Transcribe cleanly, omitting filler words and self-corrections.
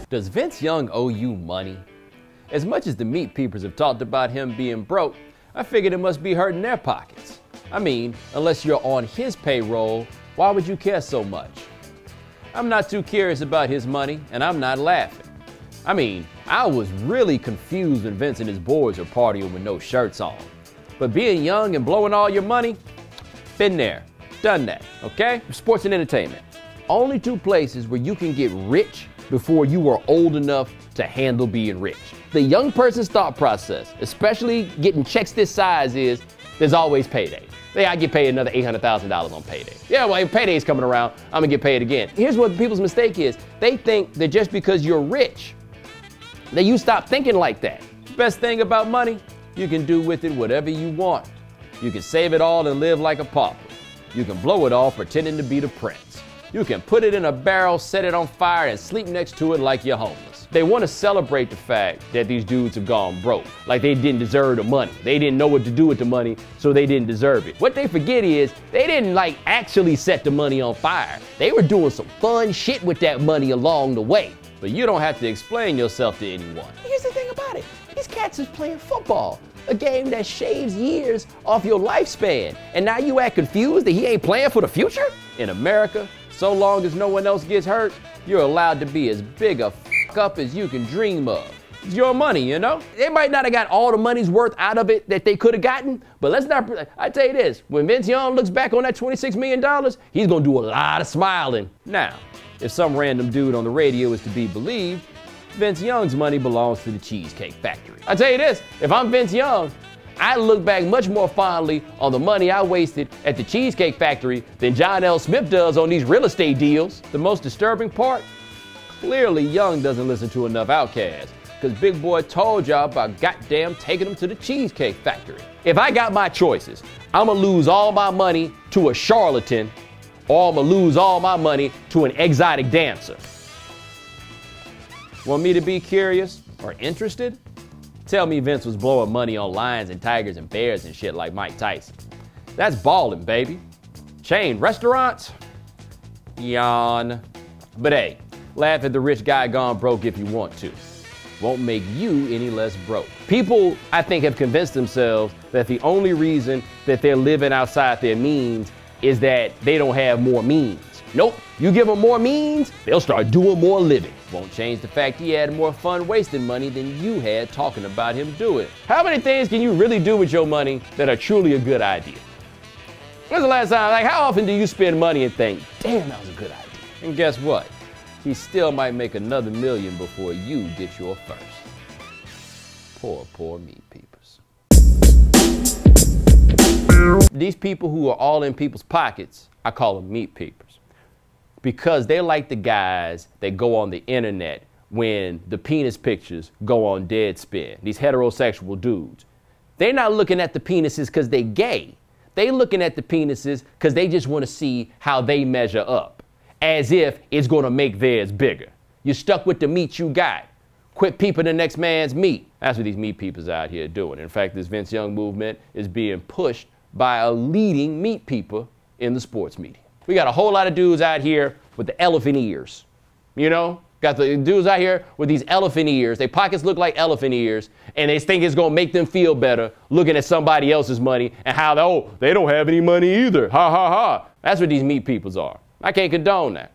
Does Vince Young owe you money? As much as the Meatpeepers have talked about him being broke, I figured it must be hurting their pockets. I mean, unless you're on his payroll, why would you care so much? I'm not too curious about his money, and I'm not laughing. I mean, I was really confused when Vince and his boys were partying with no shirts on. But being young and blowing all your money, been there, done that, okay? Sports and entertainment. Only two places where you can get rich before you are old enough to handle being rich. The young person's thought process, especially getting checks this size, is there's always payday. I get paid another $800,000 on payday. Yeah, well, if payday's coming around, I'm gonna get paid again. Here's what people's mistake is. They think that just because you're rich, that you stop thinking like that. Best thing about money, you can do with it whatever you want. You can save it all and live like a pauper. You can blow it all pretending to be the prince. You can put it in a barrel, set it on fire, and sleep next to it like you're homeless. They want to celebrate the fact that these dudes have gone broke, like they didn't deserve the money. They didn't know what to do with the money, so they didn't deserve it. What they forget is they didn't actually set the money on fire. They were doing some fun shit with that money along the way. But you don't have to explain yourself to anyone. Here's the thing about it. These cats is playing football, a game that shaves years off your lifespan. And now you act confused that he ain't playing for the future? In America, so long as no one else gets hurt, you're allowed to be as big a up as you can dream of. It's your money, you know? They might not have got all the money's worth out of it that they could have gotten, but let's not, I tell you this, when Vince Young looks back on that $26 million, he's gonna do a lot of smiling. Now, if some random dude on the radio is to be believed, Vince Young's money belongs to the Cheesecake Factory. I tell you this, if I'm Vince Young, I look back much more fondly on the money I wasted at the Cheesecake Factory than John L. Smith does on these real estate deals. The most disturbing part? Clearly Young doesn't listen to enough Outkast, because Big Boy told y'all about goddamn taking him to the Cheesecake Factory. If I got my choices, I'ma lose all my money to a charlatan, or I'ma lose all my money to an exotic dancer. Want me to be curious or interested? Tell me Vince was blowing money on lions and tigers and bears and shit like Mike Tyson. That's ballin', baby. Chain restaurants? Yawn. But hey, laugh at the rich guy gone broke if you want to. Won't make you any less broke. People, I think, have convinced themselves that the only reason that they're living outside their means is that they don't have more means. Nope, you give them more means, they'll start doing more living. Won't change the fact he had more fun wasting money than you had talking about him doing. How many things can you really do with your money that are truly a good idea? When's the last time, how often do you spend money and think, damn, that was a good idea? And guess what? He still might make another million before you get your first. Poor Meatpeepers. These people who are all in people's pockets, I call them Meatpeepers. Because they're like the guys that go on the internet when the penis pictures go on Deadspin, these heterosexual dudes. They're not looking at the penises because they're gay. They're looking at the penises because they just want to see how they measure up, as if it's going to make theirs bigger. You're stuck with the meat you got. Quit peeping the next man's meat. That's what these Meatpeepers out here doing. In fact, this Vince Young movement is being pushed by a leading Meatpeeper in the sports media. We got a whole lot of dudes out here with the elephant ears. You know? Got the dudes out here with these elephant ears. Their pockets look like elephant ears, and they think it's gonna make them feel better looking at somebody else's money and how, oh, they don't have any money either. Ha ha ha. That's what these Meatpeepers are. I can't condone that.